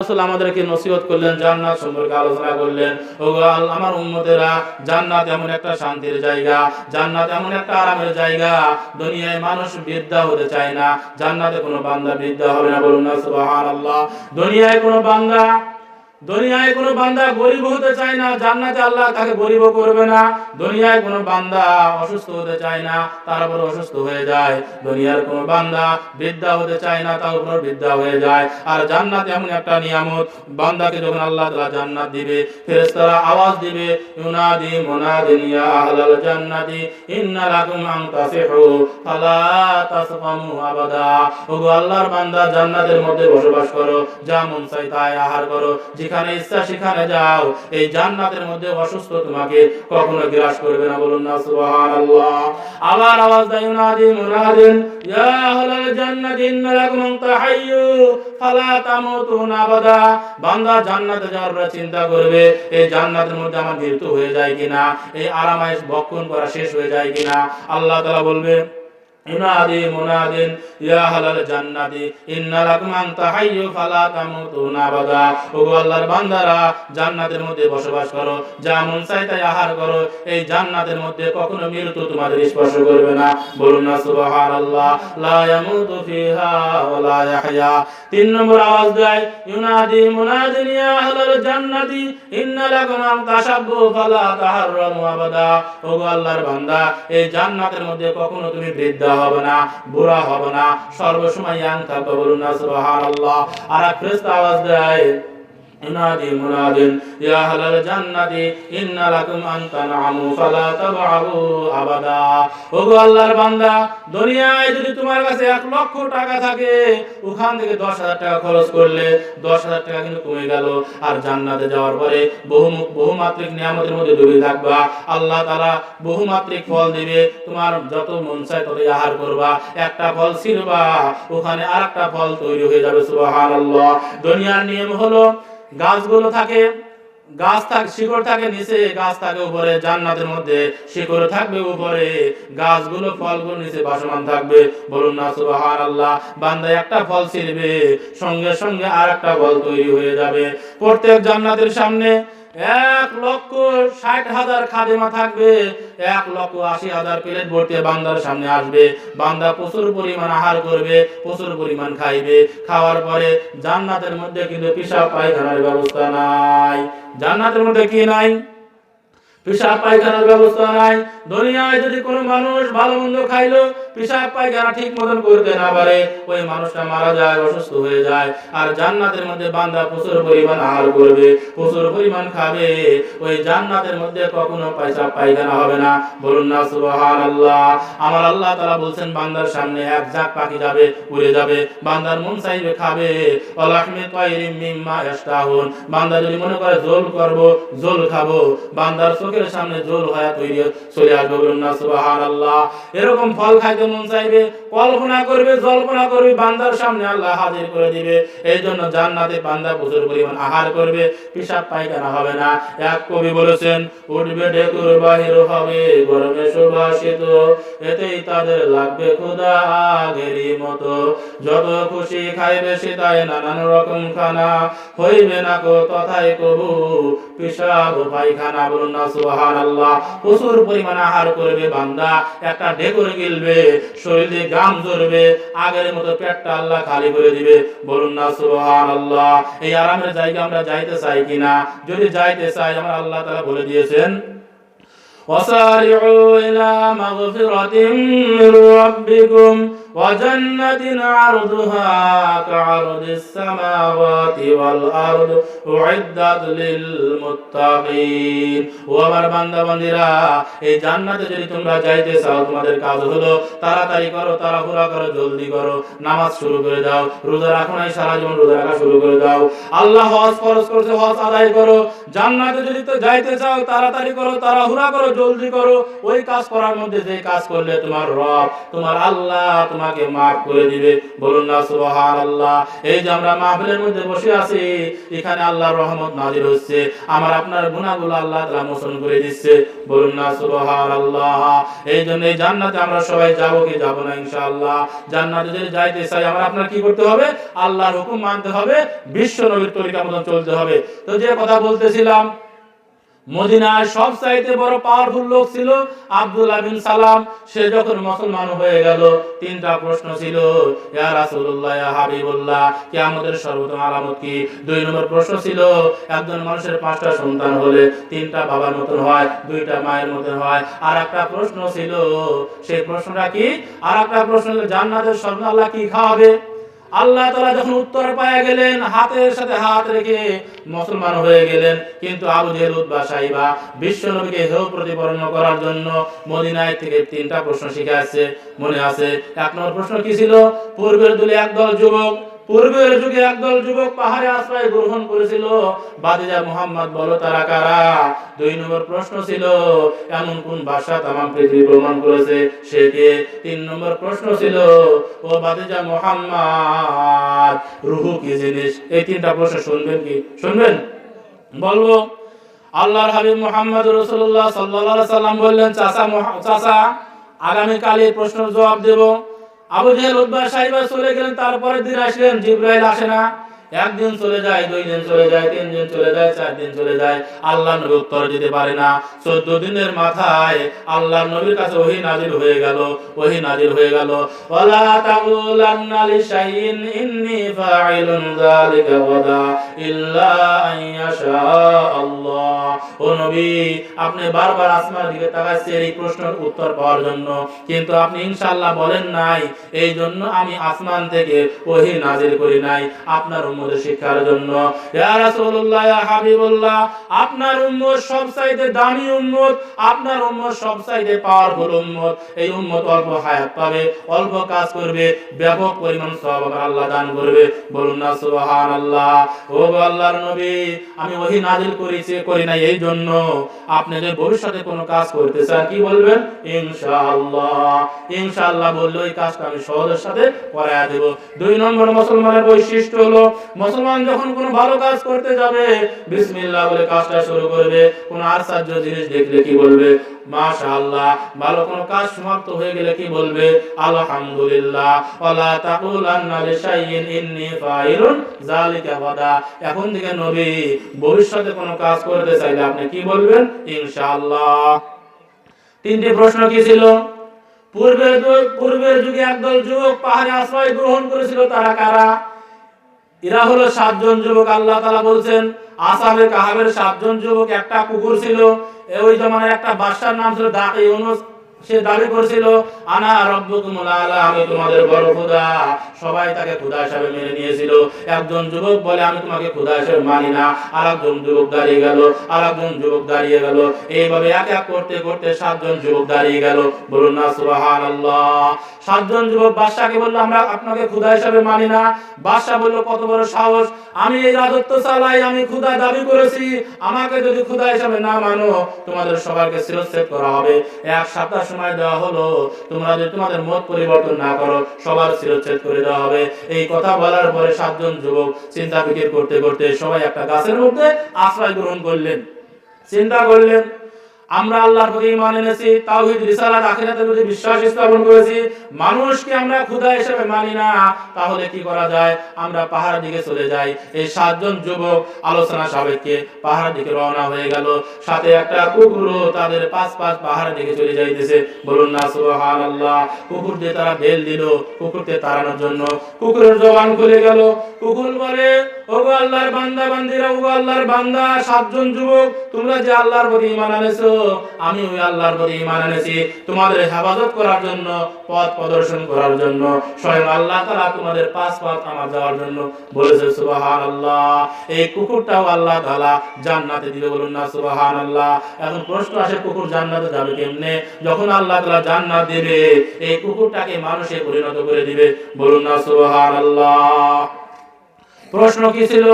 রাসূল আমাদেরকে নসিহত করলেন, জান্নাত সম্পর্কে আলোচনা করলেন। ওগো আমার উম্মতেরা, জান্নাত এমন একটা শান্তির জায়গা, জান্নাত এমন একটা আরামের জায়গা, দুনিয়ায় মানুষ বৃদ্ধা হতে চায় না, জান্নাতে কোনো বান্দা বৃদ্ধা হবে না, বলুন না সুবহানাল্লাহ। দুনিয়ায় কোনো বান্দা গরিব হতে চায় না, জান্নাতে আল্লাহ তাকে গরিব করবে না। দুনিয়ায় কোনো বান্দা অসুস্থ হতে চায় না, তার উপর অসুস্থ হয়ে যায়। দুনিয়ার কোনো বান্দা বৃদ্ধা হতে চায় না, তার উপর বৃদ্ধা হয়ে যায়। আর জান্নাত এমন একটা নিয়ামত, বান্দাকে যখন আল্লাহ তাআলা জান্নাত দিবে, ফেরেশতারা আওয়াজ দিবে, ইউনাদি মুনাদিন ইয়া আহলাল জান্নাতি ইন্না লাকুম আন তাসিহু ফালা তাসকামু আবাদা। ওগো আল্লাহর বান্দা, জান্নাতের মধ্যে বসবাস করো, যা মন চায় তাই আহার করো, যেখানে ইচ্ছা সেখানে যাও। এই জান্নাতের মধ্যে অসুস্থ তোমাকে কখনো গ্রাস করবে না, বলুন না সুবহানাল্লাহ। আবার আওয়াজ দেয়, ইউনাদি মুনাদিন ইয়া আহলাল জান্নাতি ইন্না লাকুম আন তাহাইয়ু ফালা তামুতুন আবাদা। বান্দা জান্নাতে যাওয়ার পর চিন্তা করবে, এই জান্নাতের মধ্যে আমার মৃত্যু হয়ে যায় কিনা, এই আরামায়েশ ভক্ষণ করা শেষ হয়ে যায় কিনা। আল্লাহ তাআলা বলবে, ইউনাদি মুনাদিন ইয়া আহলাল জান্নাতি ইন্না লাকুম আন তাহাইয়ু ফালা তামুতুনা আবাদা। ওগো আল্লাহর বান্দারা, জান্নাতের মধ্যে বসবাস করো, যা মন চায় তাই আহার করো, এই জান্নাতের মধ্যে কখনো মৃত্যু তোমাদের স্পর্শ করবে না, বলুন না সুবহানাল্লাহ। লা ইয়ামুতু ফিহা ওয়া লা ইয়াহইয়া। 3 নম্বর আওয়াজ দেয়, ইউনাদি মুনাদিন ইয়া আহলাল জান্নাতি ইন্না লাকুম আন তাশাব্বু ফালা তাহাররামু আবাদা। ওগো আল্লাহর বান্দা, এই জান্নাতের মধ্যে কখনো তুমি বৃদ্ধা হবে না, বুড়া হবে না, সর্বসময় ইয়াং থাকবে, বলুন না সুবহানাল্লাহ। আর ফেরেশতা আওয়াজ দেয়, ইউনাদি মুনাদিন ইয়া আহলাল জান্নাতি ইন্না লাকুম আন তানআমু ফালা তাবআউ আবাদা। ওগো আল্লাহর বান্দা, দুনিয়ায় যদি তোমার কাছে 1 লক্ষ টাকা থাকে, ওখান থেকে 10,000 টাকা খরচ করলে 10,000 টাকা কিন্তু কমে গেল। আর জান্নাতে যাওয়ার পরে বহুমাত্রিক নিয়ামতের মধ্যে ডুবে থাকবা। আল্লাহ তাআলা বহুমাত্রিক ফল দিবে, তোমার যত মন চায় তত আহার করবা, একটা ফল ছিঁড়বা, ওখানে আরেকটা ফল তৈরি হয়ে যাবে, সুবহানাল্লাহ। দুনিয়ার নিয়ম হলো, গাছগুলো থাকে, শিকড় থাকে নিচে, গাছ থাকে উপরে। জান্নাতের মধ্যে শিকড় থাকবে উপরে, গাছগুলো ফলগুলো নিচে ভাসমান থাকবে, বলুন না সুবহানাল্লাহ। বান্দা একটা ফল ছিঁড়বে, সঙ্গে সঙ্গে আরেকটা ফল তৈরি হয়ে যাবে। প্রত্যেক জান্নাতের সামনে 1,60,000 খাদেমা থাকবে, 1,80,000 প্লেট ভর্তি বান্দার সামনে আসবে। বান্দা প্রচুর পরিমাণ আহার করবে, প্রচুর পরিমাণ খাইবে। খাওয়ার পরে জান্নাতের মধ্যে কিন্তু পেশাব পায়খানার ব্যবস্থা নাই। জান্নাতের মধ্যে কি নাই? পেশাব পায়খানার ব্যবস্থা নাই। দুনিয়ায় যদি কোনো মানুষ ভালো মন্দ খাইলো, পেশাব পায়খানা ঠিক মতন করতে না পারে, ওই মানুষটা মারা যায়, অসুস্থ হয়ে যায়। আর জান্নাতের মধ্যে বান্দা প্রচুর পরিমাণ আহার করবে, প্রচুর পরিমাণ খাবে, ওই জান্নাতের মধ্যে কখনো পেশাব পায়খানা হবে না, বলুন না সুবহানাল্লাহ। আমার আল্লাহ তাআলা বলছেন, বান্দার সামনে এক ঝাঁক পাখি যাবে, উড়ে যাবে, বান্দার মন চাইবে খাবে। ওয়ালাহমি তায়রিম মিম্মা ইয়াশতাহুন। বান্দা যদি মনে করে ঝোল করব, ঝোল খাবো, বান্দার চোখের সামনে ঝোল হয়ে তৈরি চলে আসবে, বলুন না সুবহানাল্লাহ। এরকম ফল খাইতে মন চাইবে, কল্পনা করবে, জল্পনা করবে, বান্দার সামনে আল্লাহ হাজির করে দিবে। এই জন্য জান্নাতে বান্দা প্রচুর পরিমাণ আহার করবে, পেশাব পায়খানা হবে না। এক কবি বলেছেন, উঠবে ঢেকুর বাহির হবে গরমে সুবাসিত, এতেই তাদের লাগবে ক্ষুধা আগেরই মতো। যত খুশি খাইবে সে তাই নানান রকম খানা, হইবে না কো তথায় কবু পেশাব পায়খানা, বলুন না সুবহানাল্লাহ। প্রচুর পরিমাণ আহার করবে বান্দা, একটা ঢেকুর গিলবে, শরীরে ঘাম ঝরবে, আগের মতো পেটটা আল্লাহ খালি করে দিবে, বলুন না সুবহানাল্লাহ। এই আরামের জায়গা আমরা যাইতে চাই কিনা? যদি যাইতে চাই, আমার আল্লাহ তাআলা বলে দিয়েছেন, وسارعوا إلى مغفرة من ربكم وجنة عرضها كعرض السماوات والأرض أعدت للمتقين। ও আমার বান্দা বান্দীরা, এই জান্নাতে যদি তোমরা যাইতে চাও, তোমাদের কাজ হলো তাড়াতাড়ি করো, তাড়াহুড়া করো, জলদি করো, নামাজ শুরু করে দাও। রোজা রাখো নাই, সারা জীবন রোজা রাখা শুরু করে দাও। আল্লাহ হজ ফরজ করেছে, হজ আদায় করো। জান্নাতে যদি তো যাইতে চাও, তাড়াতাড়ি করো, তাড়াহুড়া করো, জলদি করো। ওই কাজ করার মধ্যে যে কাজ করলে তোমার রব, তোমার আল্লাহ তোমাকে মাফ করে দিবে। বলুন না সুবহানাল্লাহ। এই যে আমরা মাহফিলের মধ্যে বসে আছি, এখানে আল্লাহর রহমত নাজিল হচ্ছে, আমার আপনার গুনাহগুলো আল্লাহ তাআলা মোচন করে দিচ্ছে। বলুন না সুবহানাল্লাহ। এই জন্য এই জান্নাতে আমরা সবাই যাবো কি যাব না ইনশাআল্লাহ? জান্নাতে যদি যাইতে চাই আমার আপনার কি করতে হবে? আল্লাহর হুকুম মানতে হবে, বিশ্ব নবীর তরিকা মতো চলতে হবে। তো যে কথা বলতেছিলাম, মদিনায় সবচাইতে বড় পাওয়ারফুল লোক ছিল আব্দুল্লাহ বিন সালাম। সে যখন মুসলমান হয়ে গেল, তিনটা প্রশ্ন ছিল, ইয়া রাসূলুল্লাহ, ইয়া হাবিবুল্লাহ, কিয়ামতের সর্বপ্রথম আলামত কি? 2 নম্বর প্রশ্ন ছিল, একজন মানুষের 5টা সন্তান হলে 3টা বাবার মতন হয়, 2টা মায়ের মতন হয়। আর একটা প্রশ্ন ছিল, সেই প্রশ্নটা কি? আর একটা প্রশ্ন হলো, জান্নাতের স্বর্ণ আল্লাহ কি খাওয়াবে? আল্লাহ তাআলা যখন উত্তর পেয়ে গেলেন, হাতের সাথে হাত রেখে মুসলমান হয়ে গেলেন। কিন্তু আবু জেহেল, উতবা, সাইবা বিশ্ব নবীকে হেয় প্রতিপন্ন করার জন্য মদিনায় থেকে 3টা প্রশ্ন শিখে আসছে। মনে আছে? 1 নম্বর প্রশ্ন কি ছিল? পূর্বের যুগে একদল যুবক পাহাড়ে আশ্রয় গ্রহণ করেছিল, বাদিজা মুহাম্মদ বলো তারা কারা? 2 নম্বর প্রশ্ন ছিল, এমন কোন বাদশা তামাম পৃথিবী ভ্রমণ করেছে, সে কে? 3 নম্বর প্রশ্ন ছিল, ও বাদিজা মুহাম্মদ, রূহ কি জিনিস? এই 3টা প্রশ্ন শুনবেন? বলবো। আল্লাহর হাবিব মুহাম্মদ রাসূলুল্লাহ সাল্লাল্লাহু আলাইহি সাল্লাম বললেন, চাচা আগামী কাল এই প্রশ্নের জবাব দেব। আবু জেহেল, উতবা, সাইবা চলে গেলেন। তারপরের দিন আসলেন, জিবরাইল আসে না। 1 দিন চলে যায়, 2 দিন চলে যায়, 3 দিন চলে যায়, 4 দিন চলে যায়। আল্লাহ নবী উত্তর দিতে পারে না। 14 দিনের মাথায় আল্লাহ নবীর কাছে ওহী নাজিল হয়ে গেল। ওয়ালা তাকুলান্না লিশাইইন ইন্নী ফাইলুন যালিকা গাদা ইল্লা আন ইয়াশা আল্লাহ। ও নবী, আপনি বারবার আসমানের দিকে তাকাচ্ছেন এই প্রশ্নের উত্তর পাওয়ার জন্য, কিন্তু আপনি ইনশাআল্লাহ বলেন নাই। এই জন্য আমি আসমান থেকে ওহী নাজিল করি নাই আপনার উম্মতের শিক্ষার জন্য। ইয়া রাসূলুল্লাহ, ইয়া হাবিবুল্লাহ, আপনার উম্মত সবচাইতে দামি উম্মত, আপনার উম্মত সবচাইতে পাওয়ারফুল উম্মত। এই উম্মত অল্প হায়াত পাবে, অল্প কাজ করবে, ব্যাপক পরিমাণ সওয়াব আল্লাহ দান করবে। বলুন না সুবহানাল্লাহ। ও আল্লাহর নবী, আমি ওহী নাজিল করি নাই এই জন্য। আপনি যদি ভবিষ্যতে কোনো কাজ করতে চান, কি বলবেন? ইনশাআল্লাহ বললে ওই কাজটা আমি সহজের সাথে করায়া দেব। 2 নম্বর মুসলমানের বৈশিষ্ট্য হলো, মুসলমান যখন কোনো ভালো কাজ করতে যাবে, বিসমিল্লাহ বলে কাজটা শুরু করবে। কোনো আশ্চর্য জিনিস দেখলে কি বলবে? মাশাআল্লাহ। ভালো কোনো কাজ সমাপ্ত হয়ে গেলে কি বলবে? আলহামদুলিল্লাহ। ওয়ালা তাকুলান্না লিশাইইন ইন্নী ফাইলুন যালিকা গাদা। এখন থেকে নবী ভবিষ্যতে কোনো কাজ করতে চাইলে আপনি কি বলবেন? ইনশাআল্লাহ। 3টি প্রশ্ন কি ছিল? পূর্বের যুগে একদল যুবক পাহাড়ে আশ্রয় গ্রহণ করেছিল, তারা কারা? এরা হলো 7 জন যুবক। আল্লাহ তাআলা বলছেন, আসহাবে কাহাবের 7 জন যুবক। একটা কুকুর ছিল, ওই জমানায় একটা বাদশার নাম ছিল দাকে ইউনুস। সে দাবি করেছিল, আনা রাব্বুকুমুল আলা, আমি তোমাদের বড় খোদা। সবাই তাকে খোদা হিসেবে মেনে নিয়েছিল। একজন যুবক বলে, আমি তোমাকে খোদা হিসেবে মানি না। আরেকজন যুবক দাঁড়িয়ে গেল, আরেকজন যুবক দাঁড়িয়ে গেল। এইভাবে এক এক করতে করতে 7 জন যুবক দাঁড়িয়ে গেল। বলুন না সুবহানাল্লাহ। 7 জন যুবক বাদশাকে বলল, আমরা আপনাকে খোদা হিসেবে মানি না। বাদশা বলল, কত বড় সাহস! আমি এই রাজত্ব চালাই, আমি খোদা দাবি করেছি। আমাকে যদি খোদা হিসেবে না মানো, তোমাদের সবাইকে শিরচ্ছেদ করা হবে। 1 সপ্তাহ সময় দেওয়া হলো, তোমরা যদি তোমাদের মত পরিবর্তন না করো, সবার শিরচ্ছেদ করে দেওয়া হবে। এই কথা বলার পরে 7 জন যুবক চিন্তা ফিকির করতে করতে সবাই একটা গাছের মধ্যে আশ্রয় গ্রহণ করলেন। চিন্তা করলেন, আমরা আল্লাহর প্রতি ঈমান এনেছি, তাওহীদ, রিসালাত, আখিরাতের প্রতি বিশ্বাস স্থাপন করেছি, মানুষকে আমরা খোদা হিসেবে মানি না, তাহলে কি করা যায়? আমরা পাহাড়ের দিকে চলে যাই। এই 7 জন যুবক আলোচনা সাপেক্ষে পাহাড়ের দিকে রওনা হয়ে গেল। সাথে একটা কুকুরও তাদের পাশ পাহাড়ের দিকে চলে যাইতেছে। বলুন না সুবহানাল্লাহ। কুকুর দিয়ে তারা বেল দিল কুকুরকে তাড়ানোর জন্য। কুকুরের জবান খুলে গেল। কুকুর বলে, ওগো আল্লাহর বান্দা বান্দিরা, ওগো আল্লাহর বান্দা 7 জন যুবক, তোমরা যে আল্লাহর প্রতি ঈমান এনেছো, আমি ওই আল্লাহর প্রতি ঈমান এনেছি তোমাদের হেফাজত করার জন্য, পথ প্রদর্শন করার জন্য। স্বয়ং আল্লাহ তাআলা তোমাদের পাঁচ আমার যাওয়ার জন্য বলেছে। সুবহানাল্লাহ। এই কুকুরটাও আল্লাহ তাআলা জান্নাতে দিবে। বলুন না সুবহানাল্লাহ। এখন প্রশ্ন আসে, কুকুর জান্নাতে যাবে কেমনে? যখন আল্লাহ তাআলা জান্নাত দিবে, এই কুকুরটাকে মানুষে পরিণত করে দিবে। বলুন না সুবহানাল্লাহ। প্রশ্ন কি ছিল?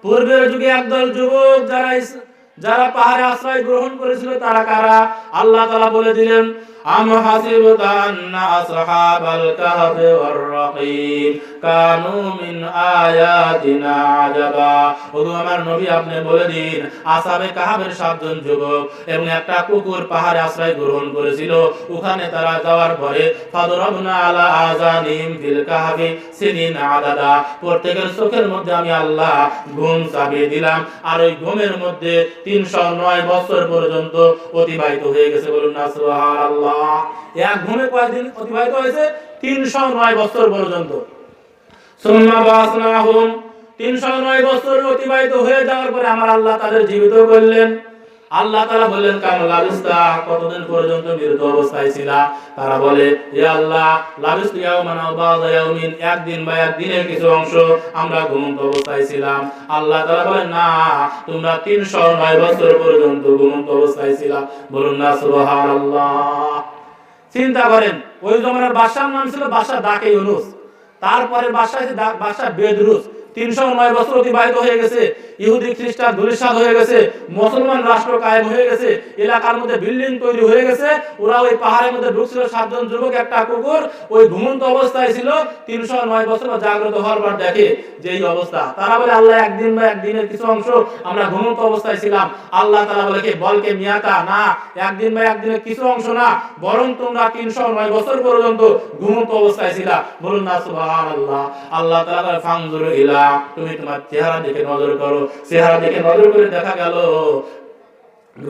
পূর্বের যুগে একদল যুবক যারা যারা পাহাড়ে আশ্রয় গ্রহণ করেছিল তারা কারা? আল্লাহ তাআলা বলে দিলেন, আম হাসিবতা আন্না আসহাবাল কাহফি ওয়ার রাকিম কানু মিন আয়াতিনা আজাবা। ওগো আমার নবী, আপনি বলে দিন, আসহাবে কাহফের 7 জন যুবক এবং একটা কুকুর পাহাড়ে আশ্রয় গ্রহণ করেছিল। ওখানে তারা যাওয়ার পরে ফাদরাবনা আলা আযানিম ফিল কাহফি সিনিন আদাদা, প্রত্যেকের চোখের মধ্যে আমি আল্লাহ ঘুম চাপিয়ে দিলাম, আর ওই ঘুমের মধ্যে 309 বছর পর্যন্ত অতিবাহিত হয়ে গেছে। বলুন না সুবহানাল্লাহ। এক ঘুমে কয়দিন অতিবাহিত হয়েছে? 309 বছর পর্যন্ত। সুম্মা বাসনাহুম, 309 বছর অতিবাহিত হয়ে যাওয়ার পরে আমার আল্লাহ তাদের জীবিত করলেন। আল্লাহ তাআলা বললেন, কাম লাবিস্তা, কতদিন পর্যন্ত মৃত অবস্থায় ছিলা? তারা বলে, হে আল্লাহ, লাবিস্তু ইয়াওমান আও বা'দা ইয়াওমিন, একদিন বা একদিনের কিছু অংশ আমরা ঘুমন্ত অবস্থায় ছিলাম। আল্লাহ তাআলা বলেন, না, তোমরা 309 বছর পর্যন্ত ঘুমন্ত অবস্থায় ছিলা। বলুন না সুবহানাল্লাহ। চিন্তা করেন, ওই জমানার বাদশার নাম ছিল বাদশা দাকে ইউনুস, তারপরে বাদশা বাদশা বেদরুস। 309 বছর অতিবাহিত হয়ে গেছে, ইহুদি খ্রিস্টান ধূলিসাৎ হয়ে গেছে, মুসলমান রাষ্ট্র কায়েম হয়ে গেছে, এলাকার মধ্যে বিল্ডিং তৈরি হয়ে গেছে। ওরা ওই পাহাড়ের মধ্যে ঢুকছিল, 7 জন যুবক, একটা কুকুর, ওই ঘুমন্ত অবস্থায় ছিল। 309 বছর জাগ্রত হওয়ার পর দেখে যে এই অবস্থা। তারা বলে, আল্লাহ, একদিন বা একদিনের কিছু অংশ আমরা ঘুমন্ত অবস্থায় ছিলাম। আল্লাহ তাআলা বলে, কে বলকে মিয়াতা, না, একদিন বা একদিনের কিছু অংশ না, বরং তোমরা 309 বছর পর্যন্ত ঘুমন্ত অবস্থায় ছিলা। বলুন না সুবহানাল্লাহ। আল্লাহ তাআলা ফানজুরু ইলা, তুমি তোমার চেহারা দিকে নজর করো। চেহারা দিকে নজর করে দেখা গেল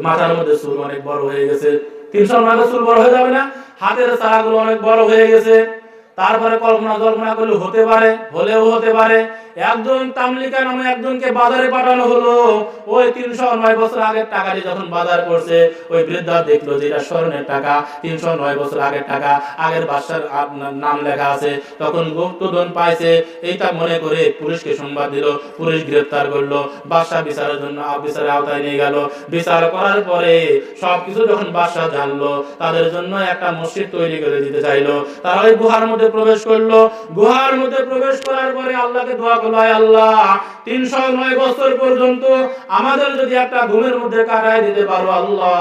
মাথার মধ্যে চুল অনেক বড় হয়ে গেছে। 309 চুল বড় হয়ে যাবে না? হাতের চারাগুলো অনেক বড় হয়ে গেছে। তারপরে কল্পনা করলে হতে পারে, হলেও হতে পারে, একজন তামলিকা নামে একজনকে বাজারে পাঠানো হলো। ওই 309 বছর আগের টাকা দিয়ে যখন বাজার করছে, ওই বৃদ্ধা দেখলো যে এটা স্বর্ণের টাকা, 309 বছর আগের টাকা, আগের বাদশার নাম লেখা আছে। তখন গুপ্তধন পাইছে, এইটা মনে করে পুলিশকে সংবাদ দিল। পুলিশ গ্রেফতার করলো, বাদশা বিচারের জন্য বিচারের আওতায় নিয়ে গেল। বিচার করার পরে সবকিছু যখন বাদশা জানলো, তাদের জন্য একটা মসজিদ তৈরি করে দিতে চাইলো। তারা ওই গুহার মধ্যে প্রবেশ করলো। গুহার মধ্যে প্রবেশ করার পরে আল্লাহকে দোয়া করলো, আল্লাহ, 309 বছর পর্যন্ত আমাদের যদি একটা ঘুমের মধ্যে কাটায় দিতে পারো, আল্লাহ,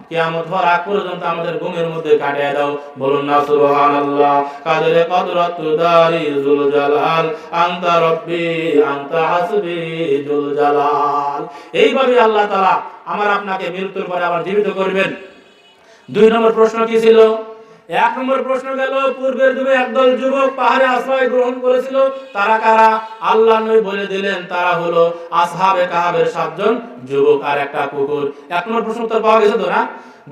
কিয়ামত হওয়ার আগ পর্যন্ত আমাদের ঘুমের মধ্যে কাটিয়ে দাও। বলুন না সুবহানাল্লাহ। কাদরে কদরতু দারি জুল জালাল, আনতা রব্বি আনতা হাসবি জুল জালাল। এইভাবে আল্লাহ তাআলা আমার আপনাকে মৃত্যুর পরে আবার জীবিত করবেন। 2 নম্বর প্রশ্ন কি ছিল? 1 নম্বর প্রশ্ন গেল, পূর্বের যুগে একদল যুবক পাহাড়ে আশ্রয় গ্রহণ করেছিল, তারা কারা? আল্লাহ নবী বলে দিলেন, তারা হলো আসহাবে কাহফের 7 জন যুবক আর একটা কুকুর। 1 নম্বর প্রশ্ন উত্তর পাওয়া গেছে তো না?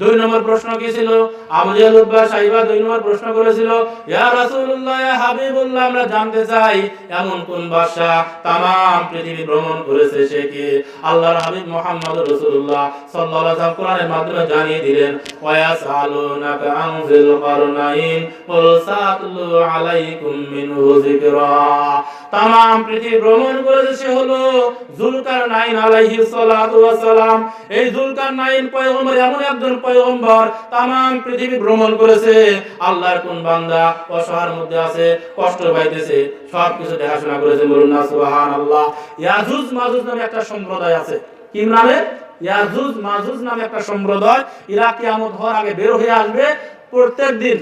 2 নম্বর প্রশ্ন কি ছিল? আবু জাহল উতবা সাইবা 2 নম্বর প্রশ্ন করেছিল, ইয়া রাসূলুল্লাহ, ইয়া হাবিবুল্লাহ, আমরা জানতে চাই এমন কোন বাদশা তামাম পৃথিবী ভ্রমণ করেছে, সে কে? আল্লাহর হাবিব মুহাম্মদ রাসূলুল্লাহ সাল্লাল্লাহু আলাইহি ওয়াসাল্লাম কোরআনের মাধ্যমে জানিয়ে দিলেন, ওয়া ইয়াসআলুনাকা আন যিল কারনাইন কুল সাতলু আলাইকুম মিনহু যিকরা। তামাম পৃথিবী ভ্রমণ করেছে, সে হলো যুলকারনাইন আলাইহিস সালাতু ওয়াস সালাম। এই যুলকারনাইন পয়গম্বর এমন একজন পয়গম্বর, তামাম পৃথিবী ভ্রমণ করেছে। আল্লাহর কোন বান্দা অসহায়ের মধ্যে আছে, কষ্ট পাইতেছে, সবকিছু দেখাশোনা করেছে। বলুন না সুবহানাল্লাহ। ইয়াজুজ মাজুজ নামে একটা সম্প্রদায় আছে। কি নামে? ইয়াজুজ মাজুজ নামে একটা সম্প্রদায়। এরা কিয়ামত হওয়ার আগে বের হয়ে আসবে। প্রত্যেক দিন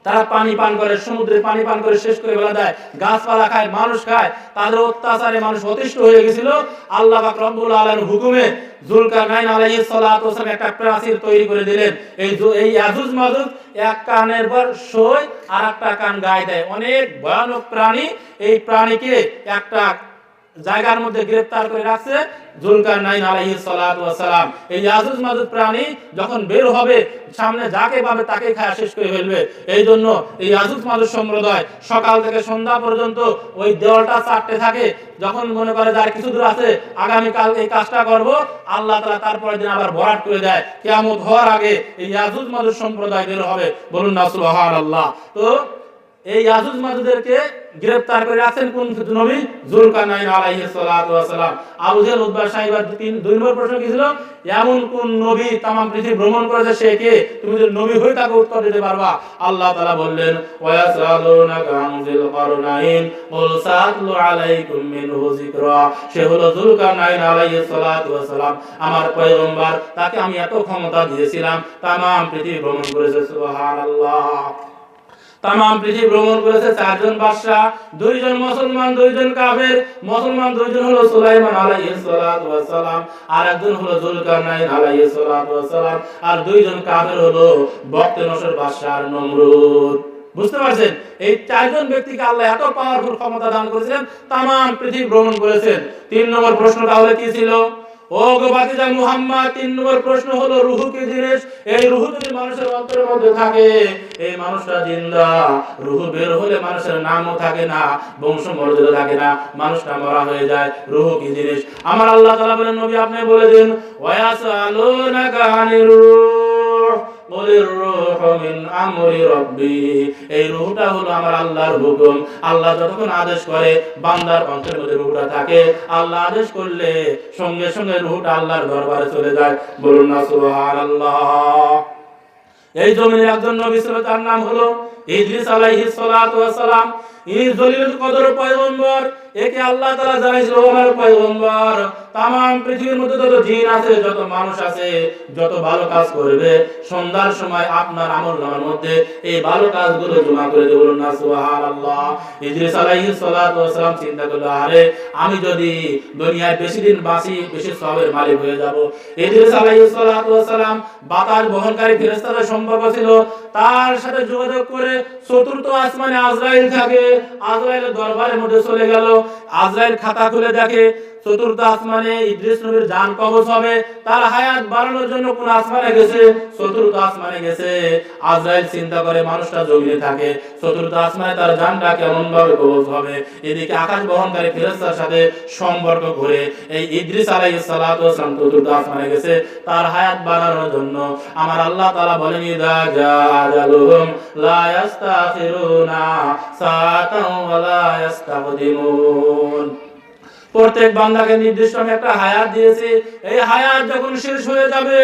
তারা পানি পান করে, সমুদ্রে পানি পান করে শেষ করে ফেলা দেয়, গাছপালা খায়, মানুষ খায়। তাদের অত্যাচারে মানুষ অতিষ্ঠ হয়ে গেছিল। আল্লাহ পাক রব্বুল আলামিনের হুকুমে যুলকারনাইন আলাইহিস সালাতু ওয়াস সালাম একটা প্রাচীর তৈরি করে দিলেন। এই ইয়াজুজ মাজুজ এক কানের পর সই আর একটা কান গায়ে দেয়, অনেক ভয়ানক প্রাণী। এই প্রাণীকে একটা জায়গার মধ্যে গ্রেফতার করে রাখছে যুলকারনাইন আলাইহিস সালাতু ওয়াস সালাম। এই ইয়াজুজ মাজুজ প্রাণী যখন বের হবে, সামনে যাকে পাবে তাকে খায় শেষ করে ফেলবে। এই জন্য এই ইয়াজুজ মাজুজ সম্প্রদায় সকাল থেকে সন্ধ্যা পর্যন্ত ওই দেওয়ালটা চাটতে থাকে। যখন মনে করে যার কিছু দূর আছে, আগামী কাল এই কাজটা করব, আল্লাহ তাআলা তারপরের দিন আবার ভরাট করে দেয়। কিয়ামত হওয়ার আগে এই ইয়াজুজ মাজুজ সম্প্রদায় বের হবে। বলুন না সুবহানাল্লাহ। তো এই ইয়াজুজ মাজুজদেরকে গ্রেফতার করে রাখছেন কোন নবী? যুলকারনাইন আলাইহিস সালাতু ওয়াস সালাম। আবু জাহল উতবা সাইবার দুই নম্বর প্রশ্ন কি ছিল? এমন কোন নবী তামাম পৃথিবী ভ্রমণ করেছে, সে কে? তুমি যদি নবী হয়ে তাকে উত্তর দিতে পারবা। আল্লাহ তাআলা বললেন, ওয়া ইয়াসআলুনাকা আন যিল কারনাইন কুল সাতলু আলাইকুম মিনহু যিকরা। সে হলো যুলকারনাইন আলাইহিস সালাতু ওয়াস সালাম, আমার পয়গম্বর, তাকে আমি এত ক্ষমতা দিয়েছিলাম, তামাম পৃথিবী ভ্রমণ করেছে। সুবহানাল্লাহ। তামাম পৃথিবী ভ্রমণ করেছে চারজন বাদশা, দুইজন মুসলমান, দুইজন কাফের। মুসলমান দুইজন হলো সুলাইমান আলাইহিস সালাতু ওয়াস সালাম, আর একজন হলো যুলকারনাইন আলাইহিস সালাতু ওয়াস সালাম, আর দুইজন কাফের হলো বক্তে নসর বাদশা আর নমরুদ। বুঝতে পারছেন? এই চারজন ব্যক্তিকে আল্লাহ এত পাওয়ারফুল ক্ষমতা দান করেছিলেন, তামাম পৃথিবী ভ্রমণ করেছেন। 3 নম্বর প্রশ্ন তাহলে কি ছিল? ও গো বাতিজা মুহাম্মদ, 3 নম্বর প্রশ্ন হলো রূহ কি জিনিস? এই রূহ যদি মানুষের অন্তরের মধ্যে থাকে, এই মানুষটা জিন্দা। রূহ বের হলে মানুষের নামও থাকে না, বংশ মর্যাদা থাকে না, মানুষটা মরা হয়ে যায়। রূহ কি জিনিস? আমার আল্লাহ তাআলা বলেন, নবী আপনি বলে দিন, ওয়ায়াসালুনাকা আনির রূহ কুলির রূহু মিন আমরি রাব্বি। এই রূহটা হলো আমার আল্লাহর হুকুম। আল্লাহ যতক্ষণ আদেশ করে বান্দার অন্তরের মধ্যে রূহটা থাকে, আল্লাহ আদেশ করলে সঙ্গে সঙ্গে রূহটা আল্লাহর দরবারে চলে যায়। বলুন না সুবহানাল্লাহ। এই জমিনের একজন নবী ছিল, তার নাম হলো ইদ্রিস আলাইহিস সালাতু ওয়াস সালাম। ইনি জলিলুল কদর পয়গম্বর। একে আল্লাহ তাআলা জানাইছিল, আমার পয়গম্বর, তামাম পৃথিবীর মধ্যে যত জিন আছে, যত মানুষ আছে, যত ভালো কাজ করবে, সন্ধ্যার সময় আপনার আমলনামার মধ্যে এই ভালো কাজগুলো জমা করে দেব। বলুন না সুবহানাল্লাহ। ইদ্রিস আলাইহিস সালাতু ওয়াস সালাম চিন্তা করলো, আরে আমি যদি দুনিয়ায় বেশি দিন বাঁচি, বেশি সওয়াবের মালিক হয়ে যাব। ইদ্রিস আলাইহিস সালাতু ওয়াস সালাম বাতাস বহনকারী ফেরেশতাদের সম্পর্ক ছিল, তার সাথে যোগাযোগ করে চতুর্থ আসমানে আজরাইল থাকে, আজরাইলের দরবারের মধ্যে চলে গেল। আজরাইল খাতা খুলে দেখে চতুর্থ আসমানে ইদ্রিস নবীর জান কবজ হবে, তার হায়াত বাড়ানোর জন্য কোন আসমানে গেছে? চতুর্থ আসমানে গেছে। আজরাইল চিন্তা করে মানুষটা জমিনে থাকে, চতুর্থ আসমানে তার জানটা কেমন ভাবে কবজ হবে। এদিকে আকাশ বহনকারী ফেরেশতার সাথে সম্পর্ক করে এই ইদ্রিস আলাইহিস সালাতু ওয়াস সালাম চতুর্থ আসমানে গেছে তার হায়াত বাড়ানোর জন্য। আমার আল্লাহ তাআলা বলেন, ইযা জাআলুহুম লা ইস্তাখিরুনা সাআতান ওয়া লা ইস্তাকদিমুন। প্রত্যেক বান্দাকে নির্দিষ্ট আমি একটা হায়াত দিয়েছি, এই হায়াত যখন শেষ হয়ে যাবে,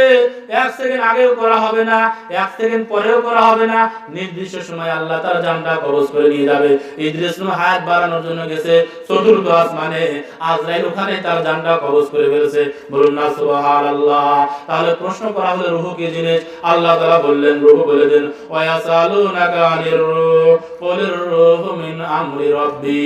1 সেকেন্ড আগেও করা হবে না, 1 সেকেন্ড পরেও করা হবে না, নির্দিষ্ট সময় আল্লাহ তার জানটা কবজ করে নিয়ে যাবে। ইদ্রিস নবী হায়াত বাড়ানোর জন্য গেছে চতুর্থ আসমানে, আজরাইল ওখানে তার জানটা কবজ করে ফেলেছে। বলুন না সুবহানাল্লাহ। তাহলে প্রশ্ন করা হলো রূহ কি জিনিস? আল্লাহ তাআলা বললেন, রূহ বলে দেন, ওয়ায়াসালুনাকা আনির রূহ কুলির রূহু মিন আমরি রাব্বি।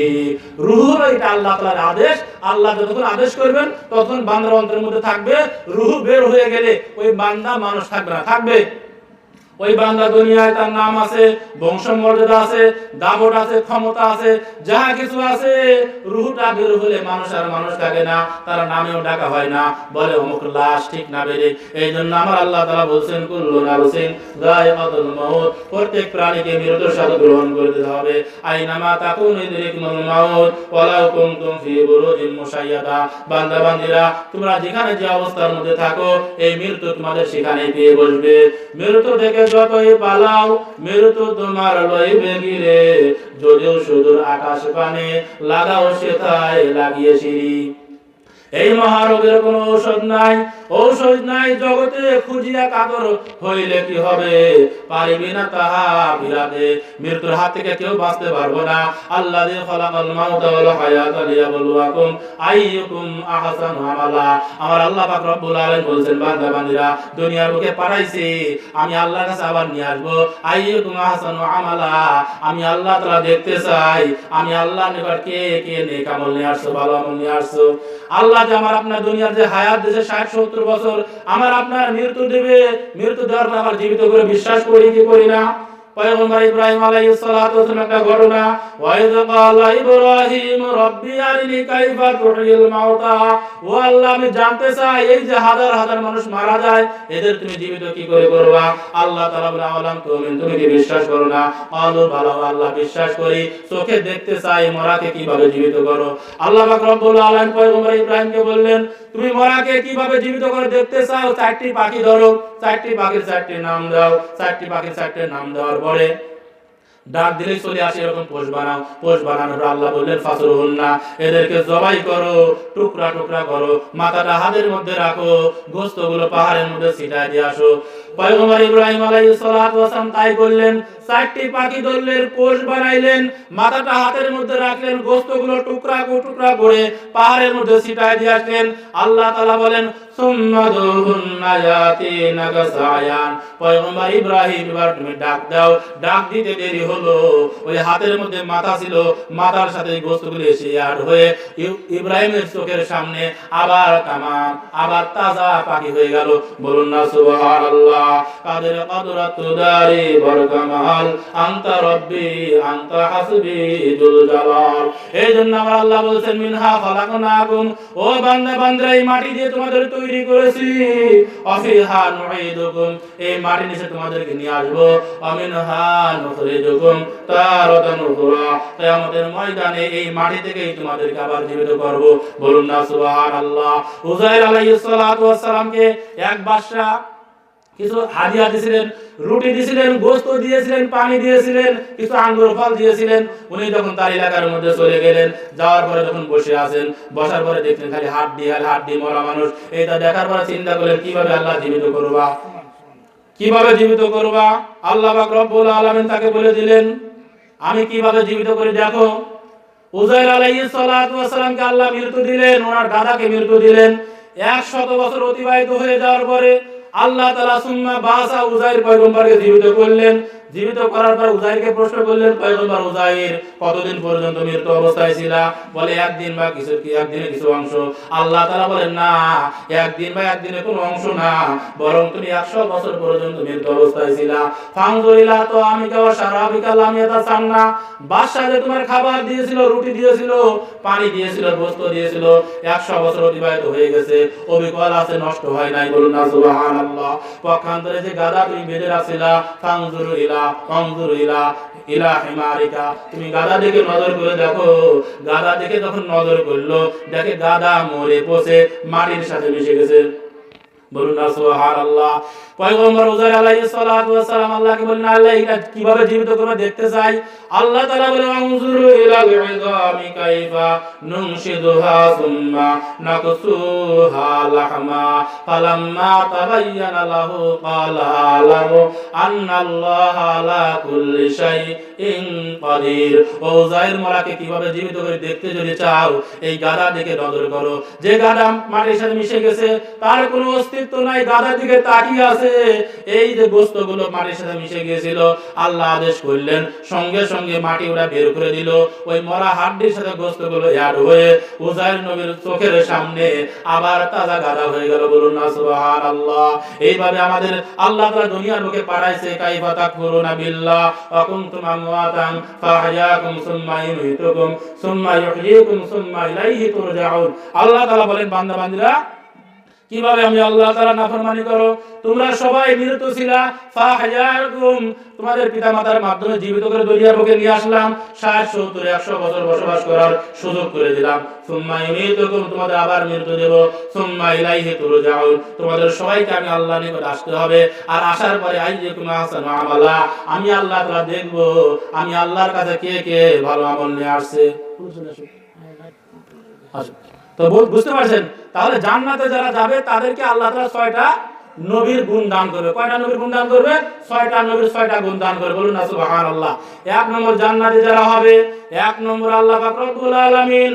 রূহ হলো এটা আল্লাহ তাআলার আদেশ। আল্লাহ যতক্ষণ আদেশ করবেন ততক্ষণ বান্দার অন্তরের মধ্যে থাকবে। রূহ বের হয়ে গেলে ওই বান্দা মানুষ থাকবে না, থাকবে ওই বান্দা দুনিয়ায় তার নাম আছে, বংশ মর্যাদা আছে, দাপট আছে, ক্ষমতা আছে, যা কিছু আছে। রূহটা বের হলে মানুষ আর মানুষ থাকে না, তার নামেও ডাকা হয় না, বলে অমুক লাশ, ঠিক না বেরে। এই জন্য আমার আল্লাহ তাআলা বলছেন, কুল্লু নাফসিন যায়িকাতুল মাউত, প্রত্যেক প্রাণীকে মৃত্যুর স্বাদ গ্রহণ করতে হবে। আইনামা তাকুনু ইদরিকুমুল মাউত ওয়ালাউ কুনতুম ফি বুরুজিন মুশাইয়াদা। বান্দা বান্দীরা, তোমরা যেখানে যে অবস্থার মধ্যে থাকো, এই মৃত্যু তোমাদের সেখানেই পেয়ে বসবে। মৃত্যু থেকে যতই পালাও, মৃত্যু তোমার লইবে গিরে, যদিও সুদূর আকাশ পানে লাগাও সেথায় লাগিয়ে সিঁড়ি। এই মহারোগের কোনো ঔষধ নাই, ঔষধ নাই জগতে, খুঁজিয়া কাতর হইলে কি হবে? পারিবি না তাহা ফিরাতে। মৃত্যুর হাত থেকে কেউ বাঁচতে পারবো না। আল্লাযী খালাকাল মাউতা ওয়াল হায়াতা লিয়াবলুয়াকুম আইয়ুকুম আহসানু আমালা। আমার আল্লাহ পাক রব্বুল আলামিন বলছেন, বান্দা বান্দীরা, দুনিয়ার বুকে পাঠাইছি, আমি আল্লাহর কাছে আবার নিয়ে আসবো। আইয়ুকুম আহসানু আমালা, আমি আল্লাহ তাআলা দেখতে চাই, আমি আল্লাহর নিকট কে কে নেক আমল নিয়ে আসছো, ভালো আমল নিয়ে আসছো। আল্লাহ যে আমার আপনার দুনিয়ার যে হায়াত দিয়েছে 60-70 বছর, আমার আপনার মৃত্যু দেবে, মৃত্যু দেওয়ার পর আবার জীবিত করে বিশ্বাস করি কি করি না? পয়গম্বর ইব্রাহিম আলাইহিস সালাতু ওয়াস সালাম একটা ঘটনা, ওয়াইদ ক্বালা ইব্রাহিম রাব্বি আরিনি কাইফা তুহিল মাউতা। ও আল্লাহ, আমি জানতে চাই এই যে হাজার হাজার মানুষ মারা যায়, এদের তুমি জীবিত কি করে করবা? আল্লাহ তাআলা বলে, আওয়ালাম তুমি কি বিশ্বাস করো না? আল্লাহ ভালো, আল্লাহ বিশ্বাস করি, চোখে দেখতে চাই মরাকে কিভাবে জীবিত করো। আল্লাহ পাক রব্বুল আলামিন পয়গম্বর ইব্রাহিমকে বললেন, তুমি মরাকে কিভাবে জীবিত করে দেখতে চাও? 4টি পাখি ধরো, 4টি পাখির 4টি নাম দাও। 4টি পাখির 4টি নাম দেওয়ার পরে ডাক দিলেই চলে আসে, এরকম পোষ বানাও। পোষ বানানোর আল্লাহ বললেন ফাসরুহুন্না, এদেরকে জবাই করো, টুকরা টুকরা করো, মাথাটা হাতের মধ্যে রাখো, গোশতগুলো পাহাড়ের মধ্যে ছিটায় দিয়ে আসো। পয়গম্বর ইব্রাহিম আলাইহিস সালাতু ওয়াস সালাম তাই করলেন। 4টি পাখি ধরলেন, পোষ বানাইলেন, মাথাটা হাতের মধ্যে রাখলেন, গোশতগুলো টুকরা টুকরা করে পাহাড়ের মধ্যে ছিটায় দিয়ে আসলেন। আল্লাহ তাআলা বলেন সুম্মা দুহুন্না ইয়াতিনাকা সায়ান, পয়গম্বর ইব্রাহিম এবার তুমি ডাক দাও। ডাক দিতে দেরি হলো, ওই হাতের মধ্যে মাথা ছিল, মাথার সাথে গোশতগুলো এসে আর হয়ে ইব্রাহিমের চোখের সামনে আবার তামাম, আবার তাজা পাখি হয়ে গেল। বলুন না সুবহানাল্লাহ। কাদের কদরাতু দারি বরকামাল, আনতা রব্বি আনতা হাসবি জুল জালাল। এই জন্য আমার আল্লাহ বলছেন মিনহা খালাকনাকুম, ও বান্দা বান্দরা, এই মাটি দিয়ে তোমাদের তৈরি করেছি, অফিহা নুঈদুকুম, এই মাটি নিচে তোমাদেরকে নিয়ে আসবো, অমিনহা নুখরিজুকুম তারাতান উখরা, কিয়ামতের ময়দানে এই মাটি থেকেই তোমাদেরকে আবার জীবিত করব। বলুন না সুবহানাল্লাহ। উযাইর আলাইহিস সালাতু ওয়াস সালামকে এক বাদশা কিছু হাদিয়া দিয়েছিলেন, রুটি দিয়েছিলেন, গোশত দিয়েছিলেন, পানি দিয়েছিলেন, কিছু আঙ্গুর ফল দিয়েছিলেন। উনি যখন তার এলাকার মধ্যে চলে গেলেন, যাওয়ার পরে যখন বসে আছেন, বসার পরে দেখলেন খালি হাড্ডি মরা মানুষ। এটা দেখার পরে চিন্তা করলেন কিভাবে আল্লাহ জীবিত করবা, কিভাবে জীবিত করবা। আল্লাহ পাক রব্বুল আলামিন তাকে বলে দিলেন আমি কিভাবে জীবিত করি দেখো। উযাইর আলাইহিস সালাতু ওয়াস সালামকে আল্লাহ মৃত্যু দিলেন, ওনার দাদাকে মৃত্যু দিলেন। 100 বছর অতিবাহিত হয়ে যাওয়ার পরে আল্লাহ তাআলা সুম্মা বাসা উযাইর পয়গম্বরকে জীবিত করলেন। জীবিত করার পর উযাইরকে প্রশ্ন করলেন, পয়গম্বর উযাইর কতদিন পর্যন্ত মৃত্যু অবস্থায় ছিলা? বলে একদিন বা একদিনের কিছু অংশ। আল্লাহ তাআলা বলেন না, একদিন বা একদিনের কোনো অংশ না, বরং তুমি 100 বছর পর্যন্ত মৃত্যু অবস্থায় ছিলা। ফানজুরিলা তো আমি কাওয়া শারাবিকা লাম ইয়াতাসান্না, বাদশা যে তোমার খাবার দিয়েছিল, রুটি দিয়েছিল, পানি দিয়েছিল, গোশত দিয়েছিল, 100 বছর অতিবাহিত হয়ে গেছে, অবিকল আছে, নষ্ট হয় নাই। বলুন না সুবহানাল্লাহ। পক্ষান্তরে যে গাদা তুমি বেঁধে রাখছিলা, ফানজুরু ইলা হিমারিকা, তুমি গাদা দিকে নজর করে দেখো। গাদা দিকে যখন নজর করলো, দেখে গাদা মরে পচে মাটির সাথে মিশে গেছে। বলুন না সুবহানাল্লাহ। পয়গম্বর উযাইর আলাইহিস সালাতু ওয়াস সালাম আল্লাহকে বলেন আল্লাহ এটা কিভাবে জীবিত করবে দেখতে চাই। আল্লাহ তাআলা বলেন আনজুরু ইলাল ইযামি কাইফা নুনশিদুহা সুম্মা নাকসুহা লাহমা ফালাম্মা তাবায়্যানা লাহু ক্বালা আলামু আন্নাল্লাহা আলা কুল্লি শাইইন কাদির। ও উযাইর মালাকে কিভাবে জীবিত করে দেখতে যদি চাও, এই গাদা দিকে নজর করো। যে গাদা মাটির সাথে মিশে গেছে, তার কোনো অস্তিত্ব নাই, গাদা দিকে তাকিয়ে আছে। এই যে গোশতগুলো মাটির সাথে মিশে গিয়েছিল, আল্লাহ আদেশ করলেন, সঙ্গে সঙ্গে মাটি ওরা বের করে দিল। ওই মরা হাড্ডির সাথে গোশতগুলো অ্যাড হয়ে উযাইর নবীর চোখের সামনে আবার তাজা গাদা হয়ে গেল। বলুন না সুবহানাল্লাহ। এইভাবে আমাদের আল্লাহ তাআলা দুনিয়ার বুকে পাঠাইছে। কাইফা তাকফুরুনা বিল্লাহ ওয়া কুনতুম আমওয়াতান ফাহইয়াকুম সুম্মা ইউমীতুকুম সুম্মা ইউহয়িকুম সুম্মা ইলাইহি তুরজাউন। আল্লাহ তাআলা বলেন বান্দা বান্দীরা কিভাবে আমি আল্লাহ তাআলা নাফরমানি করো, তোমরা সবাই মৃত ছিলা, ফাহইয়াকুম তোমাদের পিতামাতার মাধ্যমে জীবিত করে দুনিয়ার বুকে নিয়ে আসলাম, 60 70 100 বছর বসবাস করার সুযোগ করে দিলাম। সুম্মা ইউমীতুকুম তোমাদের আবার মৃত্যু দেব, সুম্মা ইলাইহি তুরজাউন তোমাদের সবাইকে আমি আল্লাহর নিকট আসতে হবে। আর আসার পরে আইয়াকুম আহসানু আমালা, আমি আল্লাহ তাআলা দেখব আমি আল্লাহর কাছে কে কে ভালো আমল নিয়ে আসছে। তো বুঝতে পারছেন, তাহলে জান্নাতে যারা যাবে তাদেরকে আল্লাহ তাআলা 6টা নবীর গুণ দান করবে। কয়টা নবীর গুণ দান করবে? 6টা নবীর 6টা গুণ দান করবে। বলুন না সুবহানাল্লাহ। 1 নম্বর জান্নাতে যারা হবে, 1 নম্বর আল্লাহ পাক রব্বুল আলামিন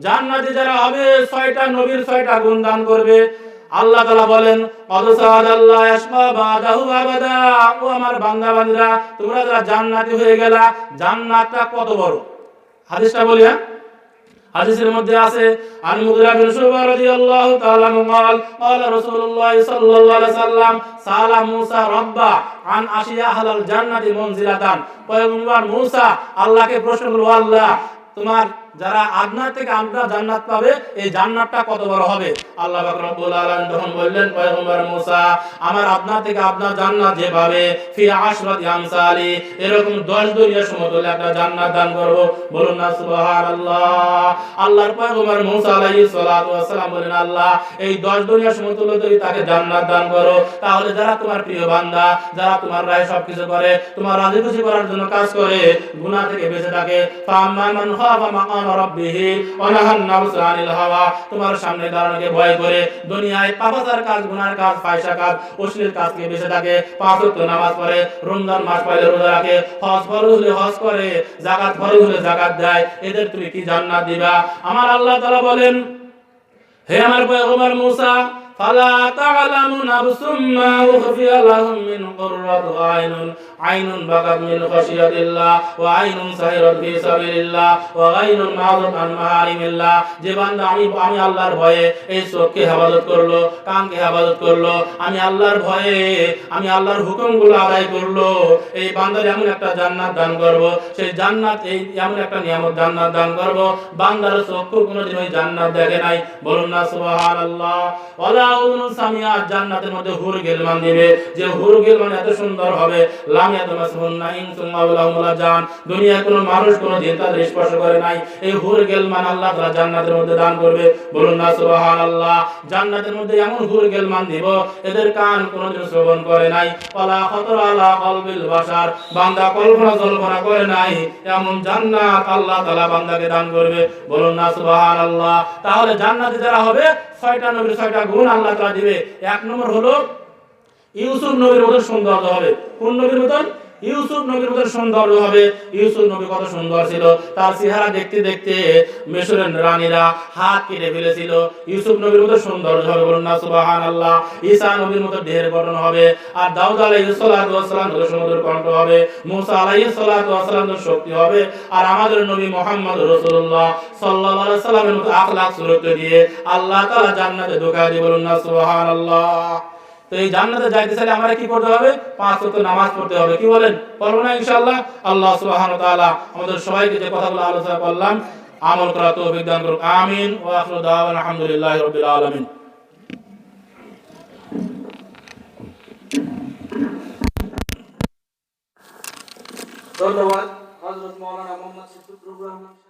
জান্নাতে যারা হবে 6টা নবীর 6টা গুণ দান করবে। আল্লাহ তাআলা বলেন আল্লাহ ইয়াশফা বাদাহু আবাদা, ও আমার বান্দা বান্দীরা তোমরা যারা জান্নাতি হয়ে গেলা, জান্নাতটা কত বড় হাদিসটা বলি। হাদিসের মধ্যে আছে আন মুগিরা বিন শুবা রাদিয়াল্লাহু তাআলা আনহু قال قال رسول الله صلى الله عليه وسلم সালা মুসা রাব্বা আন আশিয়া আহলাল জান্নাতি মুনজিলাতান। পয়গম্বর মুসা আল্লাহকে প্রশ্ন করলো, আল্লাহ তোমার যারা আদনার থেকে আদনা জান্নাত পাবে, এই জান্নাতটা কত বড় হবে। আল্লাহ পাক রব্বুল আলামিন তখন বললেন পয়গম্বর মুসা, আমার আদনা থেকে আদনা জান্নাত যে পাবে ফি আশরাতি আমসালি, এরকম 10 দুনিয়া সমতুল্য একটা জান্নাত দান করব। বলুন না সুবহানাল্লাহ। আল্লাহর পয়গম্বর মুসা আলাইহিস সালাতু ওয়াস সালাম বলেন, আল্লাহ এই 10 দুনিয়া সমতুল্য যদি তাকে জান্নাত দান করো, তাহলে যারা তোমার প্রিয় বান্দা, যারা তোমার রায় সবকিছু করে, তোমার রাজি খুশি করার জন্য কাজ করে, গুনাহ থেকে বেঁচে থাকে, ফাম্মা মান খাফা মাকাম রাব্বিহি ওয়া নাহান নাফসা আনিল হাওয়া, তোমার সামনে দাঁড়ানোকে ভয় করে দুনিয়ায় পাপাচার কাজ, গুনার কাজ, ফাহিশা কাজ, অশ্লীল কাজ থেকে বেঁচে থাকে, 5 ওয়াক্ত নামাজ পড়ে, রমজান মাস পাইলে রোজা রাখে, হজ ফরজ হলে হজ করে, যাকাত ফরজ হলে যাকাত দেয়, এদের তুমি কি জান্নাত দিবা? আমার আল্লাহ তাআলা বলেন, হে আমার পয়গম্বর মুসা, ফালা তা'লামু নাফসুম মা উখফিয়া লাহুম মিন কুররাতি আইনুন, আইনুন বাকাত মিন খাশিয়াতিল্লাহ ওয়া আইনুন সাহিরাত ফি সাবিলিল্লাহ ওয়া আইনুন মা'রুফ আন মাহারিমিল্লাহ। যে বান্দা আমি আল্লাহর ভয়ে এই চোখকে হেফাজত করলো, কানকে হেফাজত করলো, আমি আল্লাহর ভয়ে আমি আল্লাহর হুকুমগুলো আদায় করলো, এই বান্দার এমন একটা জান্নাত দান করব, সেই জান্নাত এই এমন একটা নিয়ামত জান্নাত দান করব, বান্দার চক্ষু কোনোদিন ওই জান্নাত দেখে নাই। বলুন না সুবহানাল্লাহ। ওয়ালা উযুনুন সামিআত, জান্নাতের মধ্যে হুর গিলমান দিবে, যে হুর গিলমান এত সুন্দর হবে, লাম ইয়াতামাসহুন্না ইনসুন ওয়ালা জান, দুনিয়ায় কোনো মানুষ কোনো জিন তাদের স্পর্শ করে নাই, এই হুর গিলমান আল্লাহ তাআলা জান্নাতের মধ্যে দান করবে। বলুন না সুবহানাল্লাহ। জান্নাতের মধ্যে এমন হুর গিলমান দিব, এদের কান কোনোদিন শ্রবণ করে নাই, ওয়ালা খাতারা আলা কলবিল বাশার, বান্দা কল্পনা করে নাই, এমন জান্নাত আল্লাহ তাআলা বান্দাকে দান করবে। বলুন না সুবহানাল্লাহ। তাহলে জান্নাতে যারা হবে, 6টা নবীর 6টা গুণ আল্লাহ তাআলা দিবে। 1 নম্বর হলো ইউসুফ নবীর মতো সৌন্দর্য হবে। কোন নবীর মতন? ইউসুফ নবীর মতো সৌন্দর্য হবে। ইউসুফ নবী কত সুন্দর ছিল, তার চেহারা দেখতে দেখতে মিশরের রানীরা হাত কেটে ফেলেছিল। ইউসুফ নবীর মতো সৌন্দর্য হবে। বলুন না সুবহানাল্লাহ। ঈসা নবীর মতো দেহের গঠন হবে। আর দাউদ আলাইহিস সালাতু ওয়াস সালাম মতো সুমধুর কণ্ঠ হবে। মুসা আলাইহিস সালাতু ওয়াস সালাম মতো শক্তি হবে। আর আমাদের নবী মুহাম্মদ রাসূলুল্লাহ সাল্লাল্লাহু আলাইহি সাল্লামের মতো আখলাক চরিত্র দিয়ে আল্লাহ তাআলা জান্নাতে ঢোকা দিয়ে। বলুন না সুবহানাল্লাহ। তো এই জান্নাতে যাইতে চাইলে আমরা কি করতে হবে? 5 ওয়াক্ত নামাজ পড়তে হবে। কি বলেন? পড়ব না ইনশাআল্লাহ? আল্লাহ সুবহানাহু ওয়া তাআলা আমাদের সবাইকে যে কথাগুলো আলোচনা করলাম আমল করার তৌফিক দান করুন। আমিন। ওয়া আখিরু দাওয়ানা আলহামদুলিল্লাহি রাব্বিল আলামিন। ধন্যবাদ হযরত মাওলানা মুহাম্মদ সিদ্দিকুর রহমান।